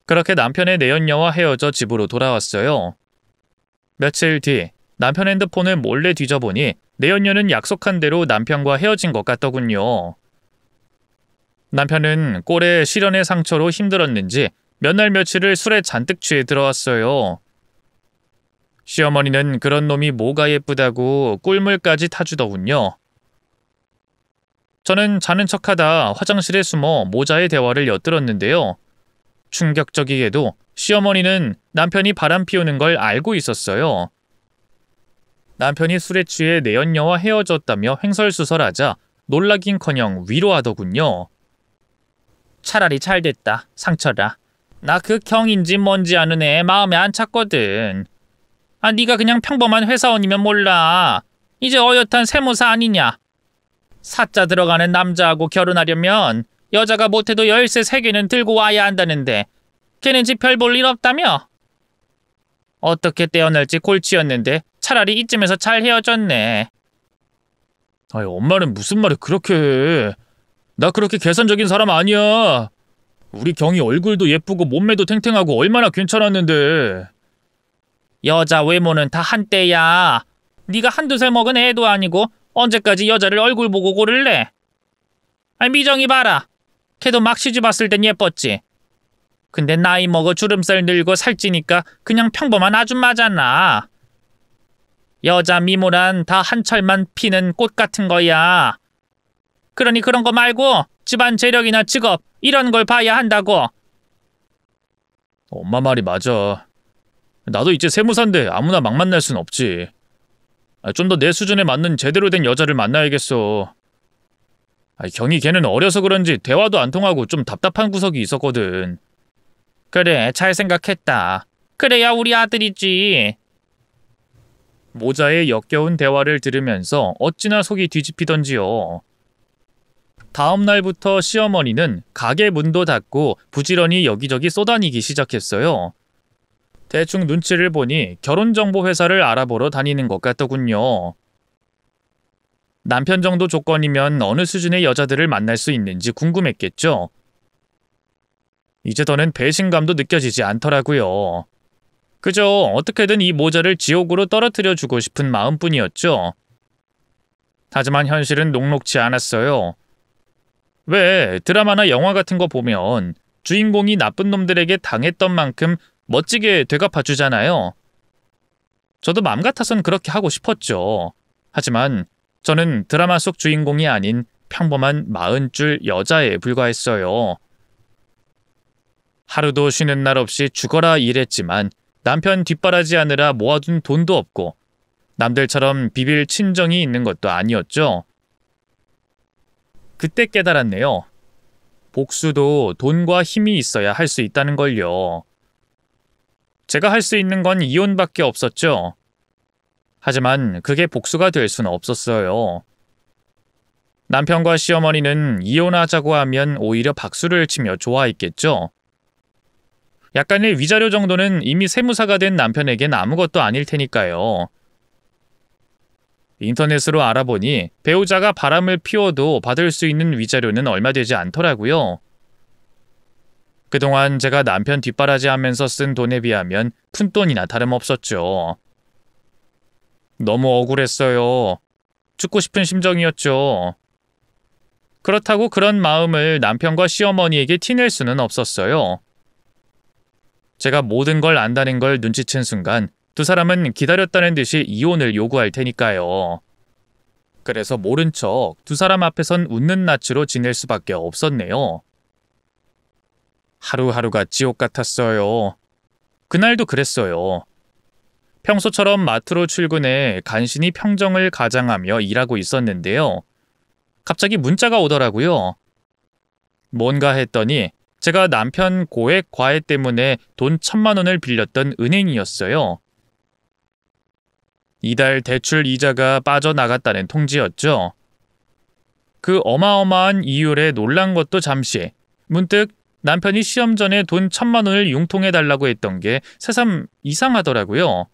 그렇게 남편의 내연녀와 헤어져 집으로 돌아왔어요. 며칠 뒤 남편 핸드폰을 몰래 뒤져보니 내연녀는 약속한 대로 남편과 헤어진 것 같더군요. 남편은 꼴에 실연의 상처로 힘들었는지 몇 날 며칠을 술에 잔뜩 취해 들어왔어요. 시어머니는 그런 놈이 뭐가 예쁘다고 꿀물까지 타주더군요. 저는 자는 척하다 화장실에 숨어 모자의 대화를 엿들었는데요. 충격적이게도 시어머니는 남편이 바람 피우는 걸 알고 있었어요. 남편이 술에 취해 내연녀와 헤어졌다며 횡설수설하자 놀라긴커녕 위로하더군요. 차라리 잘 됐다. 상처라. 나 그 경인지 뭔지 아는 애 마음에 안 찼거든. 네가 그냥 평범한 회사원이면 몰라. 이제 어엿한 세무사 아니냐. 사자 들어가는 남자하고 결혼하려면 여자가 못해도 열쇠 3개는 들고 와야 한다는데 걔는 집 별 볼 일 없다며? 어떻게 떼어낼지 골치였는데 차라리 이쯤에서 잘 헤어졌네. 엄마는 무슨 말을 그렇게 해. 나 그렇게 계산적인 사람 아니야. 우리 경이 얼굴도 예쁘고 몸매도 탱탱하고 얼마나 괜찮았는데. 여자 외모는 다 한때야. 네가 한두 살 먹은 애도 아니고 언제까지 여자를 얼굴 보고 고를래? 미정이 봐라. 걔도 막 시집 왔을 땐 예뻤지. 근데 나이 먹어 주름살 늘고 살찌니까 그냥 평범한 아줌마잖아. 여자 미모란 다 한철만 피는 꽃 같은 거야. 그러니 그런 거 말고 집안 재력이나 직업 이런 걸 봐야 한다고. 엄마 말이 맞아. 나도 이제 세무사인데 아무나 막 만날 순 없지. 좀 더 내 수준에 맞는 제대로 된 여자를 만나야겠어. 경이 걔는 어려서 그런지 대화도 안 통하고 좀 답답한 구석이 있었거든. 그래, 잘 생각했다. 그래야 우리 아들이지. 모자의 역겨운 대화를 들으면서 어찌나 속이 뒤집히던지요. 다음 날부터 시어머니는 가게 문도 닫고 부지런히 여기저기 쏘다니기 시작했어요. 대충 눈치를 보니 결혼정보회사를 알아보러 다니는 것 같더군요. 남편 정도 조건이면 어느 수준의 여자들을 만날 수 있는지 궁금했겠죠. 이제 더는 배신감도 느껴지지 않더라고요. 그저 어떻게든 이 모자를 지옥으로 떨어뜨려주고 싶은 마음뿐이었죠. 하지만 현실은 녹록지 않았어요. 왜 드라마나 영화 같은 거 보면 주인공이 나쁜 놈들에게 당했던 만큼 멋지게 되갚아주잖아요. 저도 맘 같아선 그렇게 하고 싶었죠. 하지만 저는 드라마 속 주인공이 아닌 평범한 40줄 여자에 불과했어요. 하루도 쉬는 날 없이 죽어라 일했지만 남편 뒷바라지하느라 모아둔 돈도 없고 남들처럼 비빌 친정이 있는 것도 아니었죠. 그때 깨달았네요. 복수도 돈과 힘이 있어야 할 수 있다는 걸요. 제가 할 수 있는 건 이혼밖에 없었죠. 하지만 그게 복수가 될 수는 없었어요. 남편과 시어머니는 이혼하자고 하면 오히려 박수를 치며 좋아했겠죠. 약간의 위자료 정도는 이미 세무사가 된 남편에겐 아무것도 아닐 테니까요. 인터넷으로 알아보니 배우자가 바람을 피워도 받을 수 있는 위자료는 얼마 되지 않더라고요. 그동안 제가 남편 뒷바라지하면서 쓴 돈에 비하면 푼돈이나 다름없었죠. 너무 억울했어요. 죽고 싶은 심정이었죠. 그렇다고 그런 마음을 남편과 시어머니에게 티낼 수는 없었어요. 제가 모든 걸 안다는 걸 눈치챈 순간 두 사람은 기다렸다는 듯이 이혼을 요구할 테니까요. 그래서 모른 척 두 사람 앞에선 웃는 낯으로 지낼 수밖에 없었네요. 하루하루가 지옥 같았어요. 그날도 그랬어요. 평소처럼 마트로 출근해 간신히 평정을 가장하며 일하고 있었는데요. 갑자기 문자가 오더라고요. 뭔가 했더니 제가 남편 고액 과외 때문에 돈 1,000만 원을 빌렸던 은행이었어요. 이달 대출 이자가 빠져나갔다는 통지였죠. 그 어마어마한 이율에 놀란 것도 잠시, 문득 남편이 시험 전에 돈 1,000만 원을 융통해달라고 했던 게 새삼 이상하더라고요.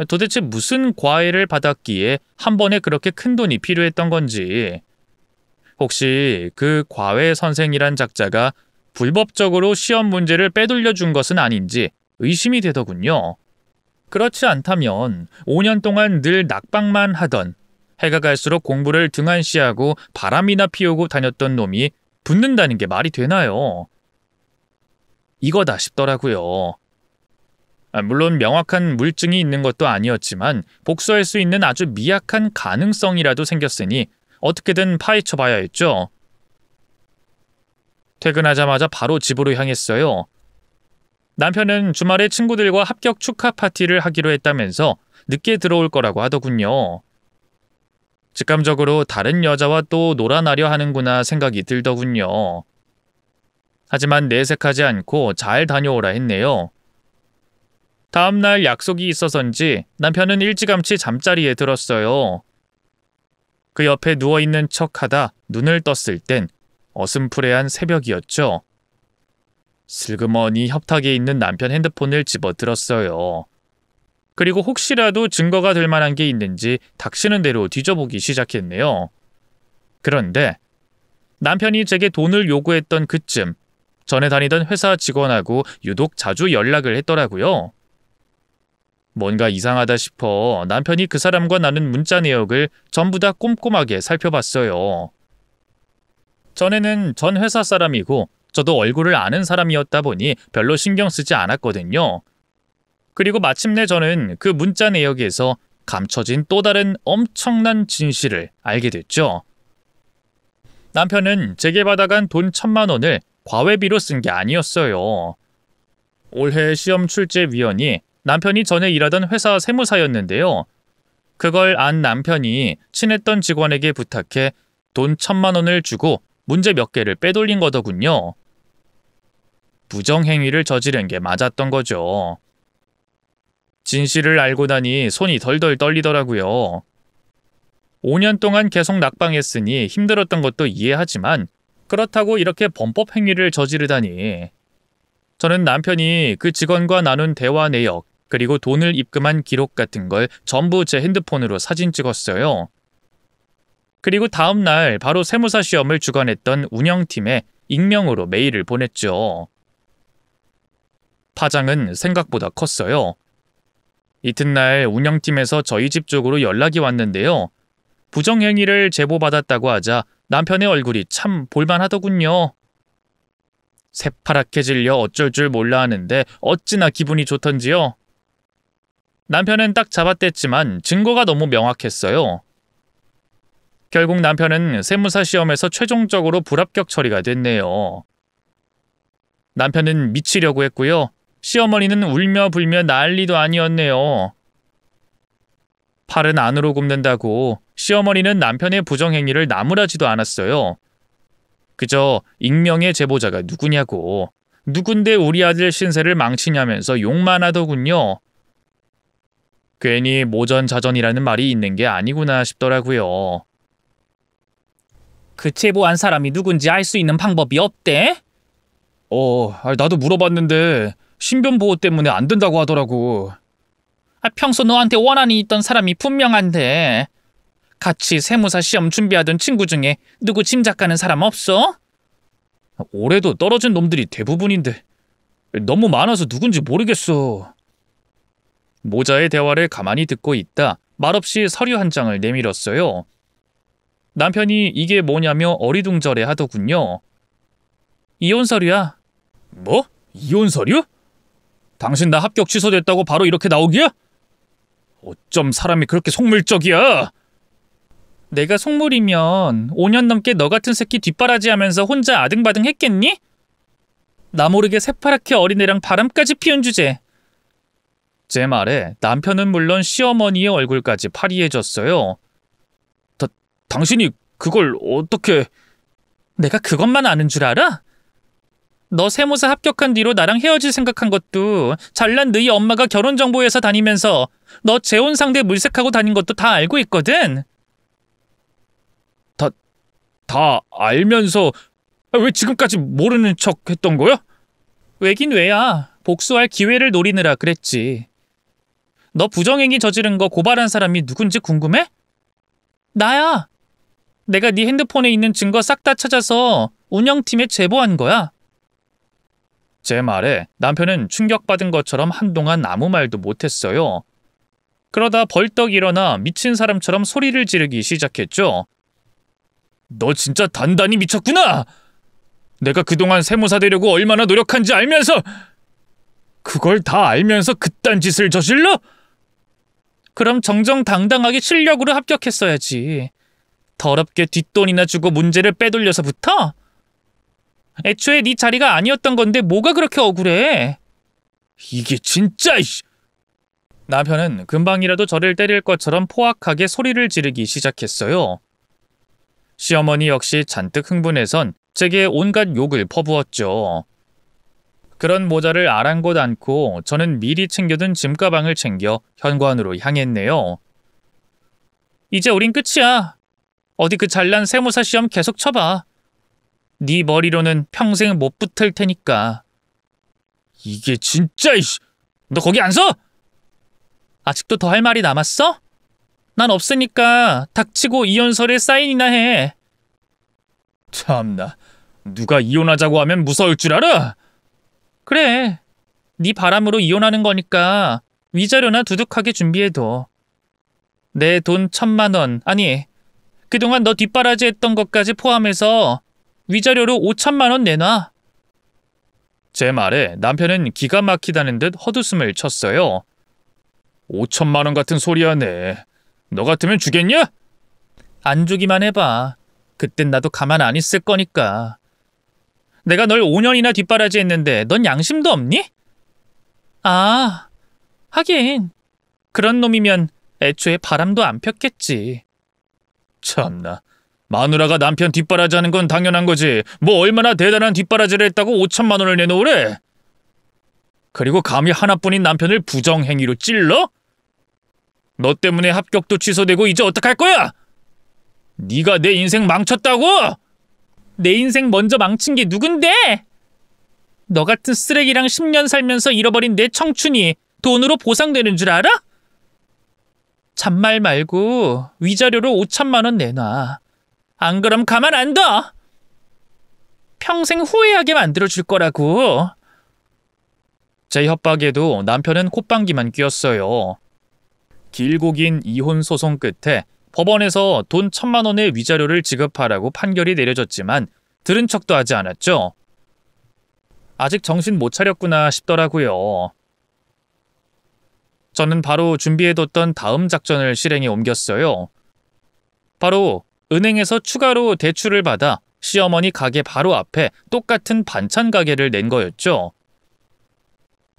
도대체 무슨 과외를 받았기에 한 번에 그렇게 큰 돈이 필요했던 건지, 혹시 그 과외 선생이란 작자가 불법적으로 시험 문제를 빼돌려 준 것은 아닌지 의심이 되더군요. 그렇지 않다면 5년 동안 늘 낙방만 하던, 해가 갈수록 공부를 등한시하고 바람이나 피우고 다녔던 놈이 붙는다는 게 말이 되나요? 이거다 싶더라고요. 물론 명확한 물증이 있는 것도 아니었지만 복수할 수 있는 아주 미약한 가능성이라도 생겼으니 어떻게든 파헤쳐봐야 했죠. 퇴근하자마자 바로 집으로 향했어요. 남편은 주말에 친구들과 합격 축하 파티를 하기로 했다면서 늦게 들어올 거라고 하더군요. 직감적으로 다른 여자와 또 놀아나려 하는구나 생각이 들더군요. 하지만 내색하지 않고 잘 다녀오라 했네요. 다음날 약속이 있어서인지 남편은 일찌감치 잠자리에 들었어요. 그 옆에 누워있는 척하다 눈을 떴을 땐 어슴푸레한 새벽이었죠. 슬그머니 협탁에 있는 남편 핸드폰을 집어들었어요. 그리고 혹시라도 증거가 될 만한 게 있는지 닥치는 대로 뒤져보기 시작했네요. 그런데 남편이 제게 돈을 요구했던 그쯤 전에 다니던 회사 직원하고 유독 자주 연락을 했더라고요. 뭔가 이상하다 싶어 남편이 그 사람과 나눈 문자 내역을 전부 다 꼼꼼하게 살펴봤어요. 전에는 전 회사 사람이고 저도 얼굴을 아는 사람이었다 보니 별로 신경 쓰지 않았거든요. 그리고 마침내 저는 그 문자 내역에서 감춰진 또 다른 엄청난 진실을 알게 됐죠. 남편은 제게 받아간 돈 1,000만 원을 과외비로 쓴 게 아니었어요. 올해 시험 출제위원이 남편이 전에 일하던 회사 세무사였는데요. 그걸 안 남편이 친했던 직원에게 부탁해 돈 1,000만 원을 주고 문제 몇 개를 빼돌린 거더군요. 부정행위를 저지른 게 맞았던 거죠. 진실을 알고 나니 손이 덜덜 떨리더라고요. 5년 동안 계속 낙방했으니 힘들었던 것도 이해하지만 그렇다고 이렇게 범법 행위를 저지르다니. 저는 남편이 그 직원과 나눈 대화 내역 그리고 돈을 입금한 기록 같은 걸 전부 제 핸드폰으로 사진 찍었어요. 그리고 다음 날 바로 세무사 시험을 주관했던 운영팀에 익명으로 메일을 보냈죠. 파장은 생각보다 컸어요. 이튿날 운영팀에서 저희 집 쪽으로 연락이 왔는데요. 부정행위를 제보받았다고 하자 남편의 얼굴이 참 볼만하더군요. 새파랗게 질려 어쩔 줄 몰라 하는데 어찌나 기분이 좋던지요. 남편은 딱 잡아댔지만 증거가 너무 명확했어요. 결국 남편은 세무사 시험에서 최종적으로 불합격 처리가 됐네요. 남편은 미치려고 했고요. 시어머니는 울며 불며 난리도 아니었네요. 팔은 안으로 굽는다고 시어머니는 남편의 부정행위를 나무라지도 않았어요. 그저 익명의 제보자가 누구냐고, 누군데 우리 아들 신세를 망치냐면서 욕만 하더군요. 괜히 모전자전이라는 말이 있는 게 아니구나 싶더라고요. 그 제보한 사람이 누군지 알 수 있는 방법이 없대? 나도 물어봤는데 신변 보호 때문에 안 된다고 하더라고. 평소 너한테 원한이 있던 사람이 분명한데 같이 세무사 시험 준비하던 친구 중에 누구 짐작가는 사람 없어? 올해도 떨어진 놈들이 대부분인데 너무 많아서 누군지 모르겠어. 모자의 대화를 가만히 듣고 있다 말없이 서류 한 장을 내밀었어요. 남편이 이게 뭐냐며 어리둥절해 하더군요. 이혼 서류야. 뭐? 이혼 서류? 당신 나 합격 취소됐다고 바로 이렇게 나오기야? 어쩜 사람이 그렇게 속물적이야? 내가 속물이면 5년 넘게 너 같은 새끼 뒷바라지하면서 혼자 아등바등 했겠니? 나 모르게 새파랗게 어린애랑 바람까지 피운 주제. 제 말에 남편은 물론 시어머니의 얼굴까지 파리해졌어요. 당신이 그걸 어떻게... 내가 그것만 아는 줄 알아? 너 세무사 합격한 뒤로 나랑 헤어질 생각한 것도, 잘난 너희 엄마가 결혼정보회사 다니면서 너 재혼상대 물색하고 다닌 것도 다 알고 있거든. 다 알면서 왜 지금까지 모르는 척 했던 거야? 왜긴 왜야. 복수할 기회를 노리느라 그랬지. 너 부정행위 저지른 거 고발한 사람이 누군지 궁금해? 나야. 내가 네 핸드폰에 있는 증거 싹 다 찾아서 운영팀에 제보한 거야. 제 말에 남편은 충격받은 것처럼 한동안 아무 말도 못했어요. 그러다 벌떡 일어나 미친 사람처럼 소리를 지르기 시작했죠. 너 진짜 단단히 미쳤구나! 내가 그동안 세무사 되려고 얼마나 노력한지 알면서 그걸 다 알면서 그딴 짓을 저질러? 그럼 정정당당하게 실력으로 합격했어야지. 더럽게 뒷돈이나 주고 문제를 빼돌려서부터? 애초에 네 자리가 아니었던 건데 뭐가 그렇게 억울해? 이게 진짜... 남편은 금방이라도 저를 때릴 것처럼 포악하게 소리를 지르기 시작했어요. 시어머니 역시 잔뜩 흥분해선 제게 온갖 욕을 퍼부었죠. 그런 모자를 아랑곳 않고 저는 미리 챙겨둔 짐가방을 챙겨 현관으로 향했네요. 이제 우린 끝이야. 어디 그 잘난 세무사 시험 계속 쳐봐. 네 머리로는 평생 못 붙을 테니까. 이게 진짜... 너 거기 안 서? 아직도 더 할 말이 남았어? 난 없으니까 닥치고 이혼서류에 사인이나 해. 참나, 누가 이혼하자고 하면 무서울 줄 알아? 그래, 네 바람으로 이혼하는 거니까 위자료나 두둑하게 준비해둬. 내 돈 1,000만 원, 아니 그동안 너 뒷바라지 했던 것까지 포함해서 위자료로 5,000만 원 내놔. 제 말에 남편은 기가 막히다는 듯 헛웃음을 쳤어요. 5,000만 원 같은 소리 하네. 너 같으면 주겠냐? 안 주기만 해봐. 그땐 나도 가만 안 있을 거니까. 내가 널 5년이나 뒷바라지 했는데 넌 양심도 없니? 아, 하긴 그런 놈이면 애초에 바람도 안 폈겠지. 참나, 마누라가 남편 뒷바라지 하는 건 당연한 거지. 뭐 얼마나 대단한 뒷바라지를 했다고 5,000만 원을 내놓으래? 그리고 감히 하나뿐인 남편을 부정행위로 찔러? 너 때문에 합격도 취소되고 이제 어떡할 거야? 네가 내 인생 망쳤다고? 내 인생 먼저 망친 게 누군데? 너 같은 쓰레기랑 10년 살면서 잃어버린 내 청춘이 돈으로 보상되는 줄 알아? 잔말 말고 위자료로 5,000만 원 내놔. 안 그럼 가만 안 둬. 평생 후회하게 만들어줄 거라고. 제 협박에도 남편은 콧방귀만 뀌었어요. 길고 긴 이혼 소송 끝에 법원에서 돈 1,000만 원의 위자료를 지급하라고 판결이 내려졌지만 들은 척도 하지 않았죠. 아직 정신 못 차렸구나 싶더라고요. 저는 바로 준비해뒀던 다음 작전을 실행에 옮겼어요. 바로 은행에서 추가로 대출을 받아 시어머니 가게 바로 앞에 똑같은 반찬 가게를 낸 거였죠.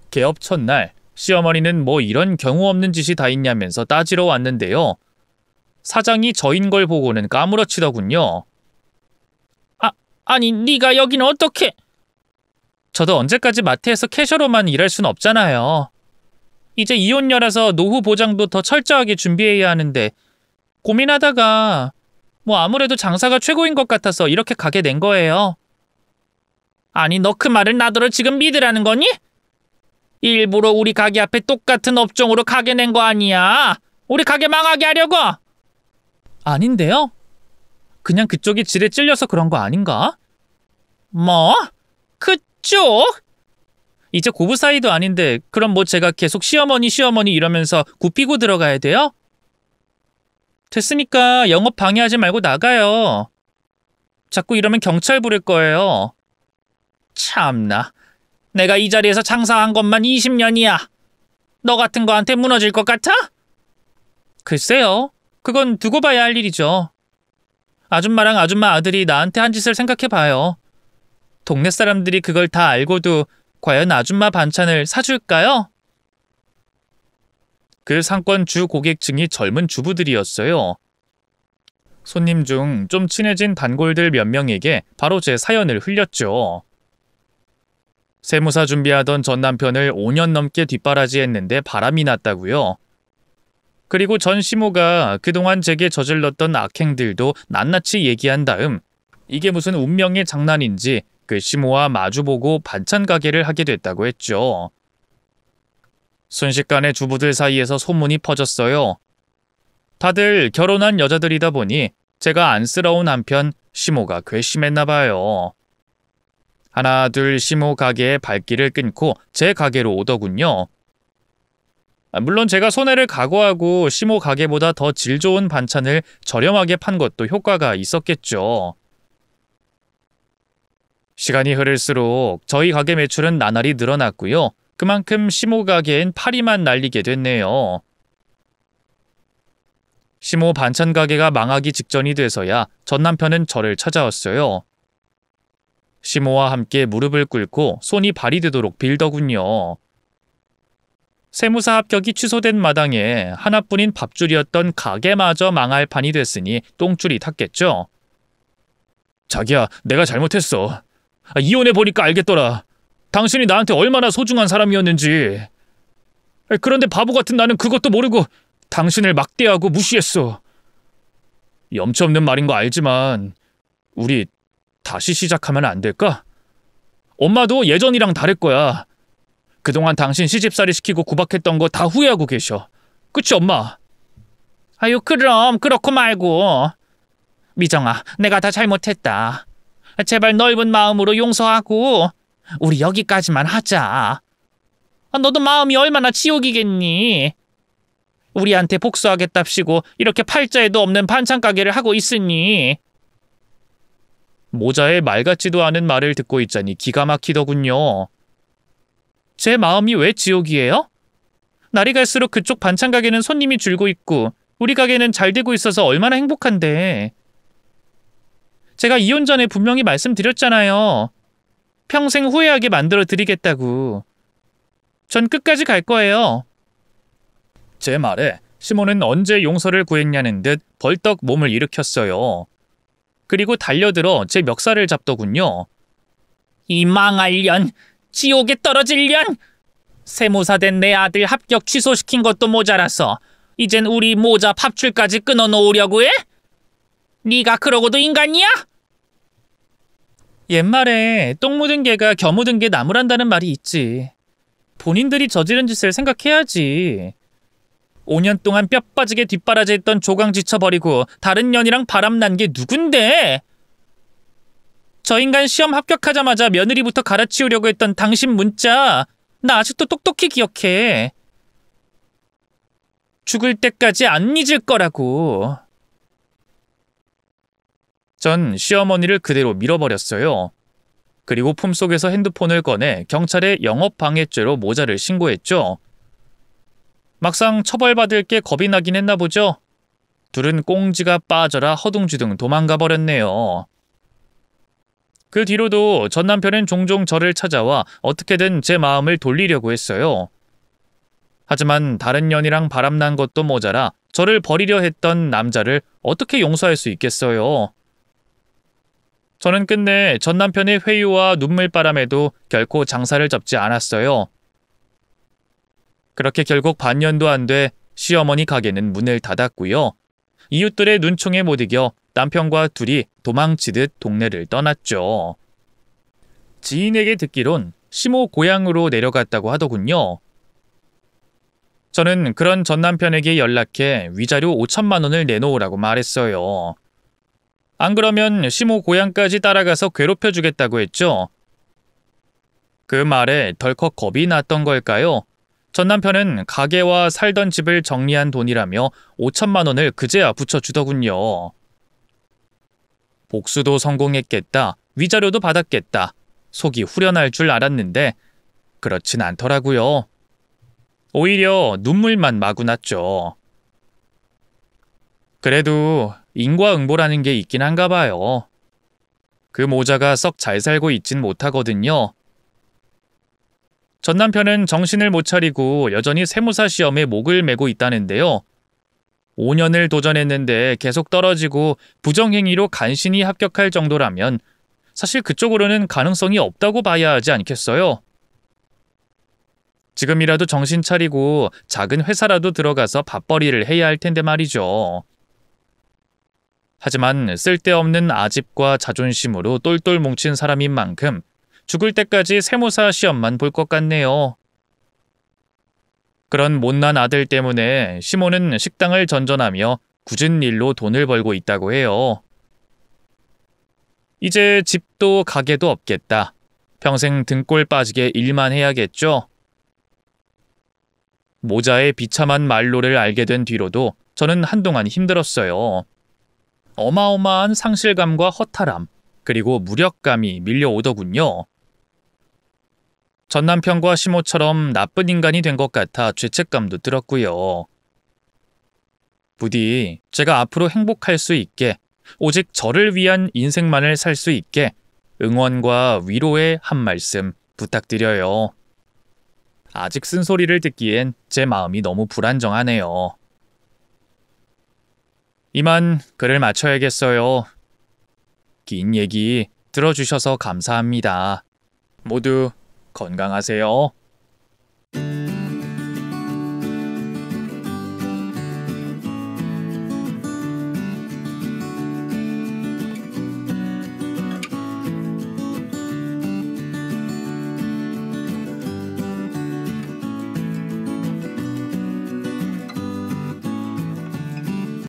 개업 첫날, 시어머니는 뭐 이런 경우 없는 짓이 다 있냐면서 따지러 왔는데요. 사장이 저인 걸 보고는 까무러치더군요. 아니 네가 여기는 어떻게? 저도 언제까지 마트에서 캐셔로만 일할 순 없잖아요. 이제 이혼녀라서 노후 보장도 더 철저하게 준비해야 하는데 고민하다가 뭐 아무래도 장사가 최고인 것 같아서 이렇게 가게 된 거예요. 아니 너 그 말을 나더러 지금 믿으라는 거니? 일부러 우리 가게 앞에 똑같은 업종으로 가게 낸 거 아니야? 우리 가게 망하게 하려고? 아닌데요? 그냥 그쪽이 질에 찔려서 그런 거 아닌가? 뭐? 그쪽? 이제 고부 사이도 아닌데 그럼 뭐 제가 계속 시어머니 이러면서 굽히고 들어가야 돼요? 됐으니까 영업 방해하지 말고 나가요. 자꾸 이러면 경찰 부를 거예요. 참나. 내가 이 자리에서 장사한 것만 20년이야. 너 같은 거한테 무너질 것 같아? 글쎄요. 그건 두고 봐야 할 일이죠. 아줌마랑 아줌마 아들이 나한테 한 짓을 생각해봐요. 동네 사람들이 그걸 다 알고도 과연 아줌마 반찬을 사줄까요? 그 상권 주 고객층이 젊은 주부들이었어요. 손님 중 좀 친해진 단골들 몇 명에게 바로 제 사연을 흘렸죠. 세무사 준비하던 전 남편을 5년 넘게 뒷바라지했는데 바람이 났다고요. 그리고 전 시모가 그동안 제게 저질렀던 악행들도 낱낱이 얘기한 다음 이게 무슨 운명의 장난인지 그 시모와 마주보고 반찬 가게를 하게 됐다고 했죠. 순식간에 주부들 사이에서 소문이 퍼졌어요. 다들 결혼한 여자들이다 보니 제가 안쓰러운 한편 시모가 괘씸했나 봐요. 하나 둘 시모 가게의 발길을 끊고 제 가게로 오더군요. 물론 제가 손해를 각오하고 시모 가게보다 더 질 좋은 반찬을 저렴하게 판 것도 효과가 있었겠죠. 시간이 흐를수록 저희 가게 매출은 나날이 늘어났고요. 그만큼 시모 가게엔 파리만 날리게 됐네요. 시모 반찬 가게가 망하기 직전이 돼서야 전 남편은 저를 찾아왔어요. 시모와 함께 무릎을 꿇고 손이 발이 되도록 빌더군요. 세무사 합격이 취소된 마당에 하나뿐인 밥줄이었던 가게마저 망할 판이 됐으니 똥줄이 탔겠죠. 자기야, 내가 잘못했어. 이혼해보니까 알겠더라. 당신이 나한테 얼마나 소중한 사람이었는지. 그런데 바보 같은 나는 그것도 모르고 당신을 막대하고 무시했어. 염치 없는 말인 거 알지만 우리 다시 시작하면 안 될까? 엄마도 예전이랑 다를 거야. 그동안 당신 시집살이 시키고 구박했던 거 다 후회하고 계셔. 그치 엄마? 아유 그럼 그렇고 말고. 미정아, 내가 다 잘못했다. 제발 넓은 마음으로 용서하고 우리 여기까지만 하자. 너도 마음이 얼마나 지옥이겠니? 우리한테 복수하겠답시고 이렇게 팔자에도 없는 반찬 가게를 하고 있으니. 모자의 말 같지도 않은 말을 듣고 있자니 기가 막히더군요. 제 마음이 왜 지옥이에요? 날이 갈수록 그쪽 반찬 가게는 손님이 줄고 있고 우리 가게는 잘 되고 있어서 얼마나 행복한데. 제가 이혼 전에 분명히 말씀드렸잖아요. 평생 후회하게 만들어 드리겠다고. 전 끝까지 갈 거예요. 제 말에 시모는 언제 용서를 구했냐는 듯 벌떡 몸을 일으켰어요. 그리고 달려들어 제 멱살을 잡더군요. 이 망할 년, 지옥에 떨어질 년. 세무사 된 내 아들 합격 취소시킨 것도 모자라서 이젠 우리 모자 밥줄까지 끊어놓으려고 해? 네가 그러고도 인간이야? 옛말에 똥 묻은 개가 겨 묻은 개 나무란다는 말이 있지. 본인들이 저지른 짓을 생각해야지. 5년 동안 뼈 빠지게 뒷바라지했던 조강 지쳐버리고 다른 년이랑 바람난 게 누군데? 저 인간 시험 합격하자마자 며느리부터 갈아치우려고 했던 당신 문자 나 아직도 똑똑히 기억해. 죽을 때까지 안 잊을 거라고. 전 시어머니를 그대로 밀어버렸어요. 그리고 품속에서 핸드폰을 꺼내 경찰에 영업방해죄로 모자를 신고했죠. 막상 처벌받을 게 겁이 나긴 했나 보죠. 둘은 꽁지가 빠져라 허둥지둥 도망가 버렸네요. 그 뒤로도 전 남편은 종종 저를 찾아와 어떻게든 제 마음을 돌리려고 했어요. 하지만 다른 년이랑 바람난 것도 모자라 저를 버리려 했던 남자를 어떻게 용서할 수 있겠어요. 저는 끝내 전 남편의 회유와 눈물바람에도 결코 장사를 접지 않았어요. 그렇게 결국 반년도 안 돼 시어머니 가게는 문을 닫았고요. 이웃들의 눈총에 못 이겨 남편과 둘이 도망치듯 동네를 떠났죠. 지인에게 듣기론 시모 고향으로 내려갔다고 하더군요. 저는 그런 전 남편에게 연락해 위자료 5천만 원을 내놓으라고 말했어요. 안 그러면 시모 고향까지 따라가서 괴롭혀주겠다고 했죠. 그 말에 덜컥 겁이 났던 걸까요? 전 남편은 가게와 살던 집을 정리한 돈이라며 5천만 원을 그제야 붙여주더군요. 복수도 성공했겠다, 위자료도 받았겠다, 속이 후련할 줄 알았는데 그렇진 않더라고요. 오히려 눈물만 마구 났죠. 그래도 인과응보라는 게 있긴 한가 봐요. 그 모자가 썩 잘 살고 있진 못하거든요. 전 남편은 정신을 못 차리고 여전히 세무사 시험에 목을 메고 있다는데요. 5년을 도전했는데 계속 떨어지고 부정행위로 간신히 합격할 정도라면 사실 그쪽으로는 가능성이 없다고 봐야 하지 않겠어요? 지금이라도 정신 차리고 작은 회사라도 들어가서 밥벌이를 해야 할 텐데 말이죠. 하지만 쓸데없는 아집과 자존심으로 똘똘 뭉친 사람인 만큼 죽을 때까지 세무사 시험만 볼 것 같네요. 그런 못난 아들 때문에 시모는 식당을 전전하며 굳은 일로 돈을 벌고 있다고 해요. 이제 집도 가게도 없겠다. 평생 등골 빠지게 일만 해야겠죠. 모자의 비참한 말로를 알게 된 뒤로도 저는 한동안 힘들었어요. 어마어마한 상실감과 허탈함, 그리고 무력감이 밀려오더군요. 전 남편과 시모처럼 나쁜 인간이 된 것 같아 죄책감도 들었고요. 부디 제가 앞으로 행복할 수 있게, 오직 저를 위한 인생만을 살 수 있게 응원과 위로의 한 말씀 부탁드려요. 아직 쓴소리를 듣기엔 제 마음이 너무 불안정하네요. 이만 글을 마쳐야겠어요. 긴 얘기 들어주셔서 감사합니다. 모두 건강하세요.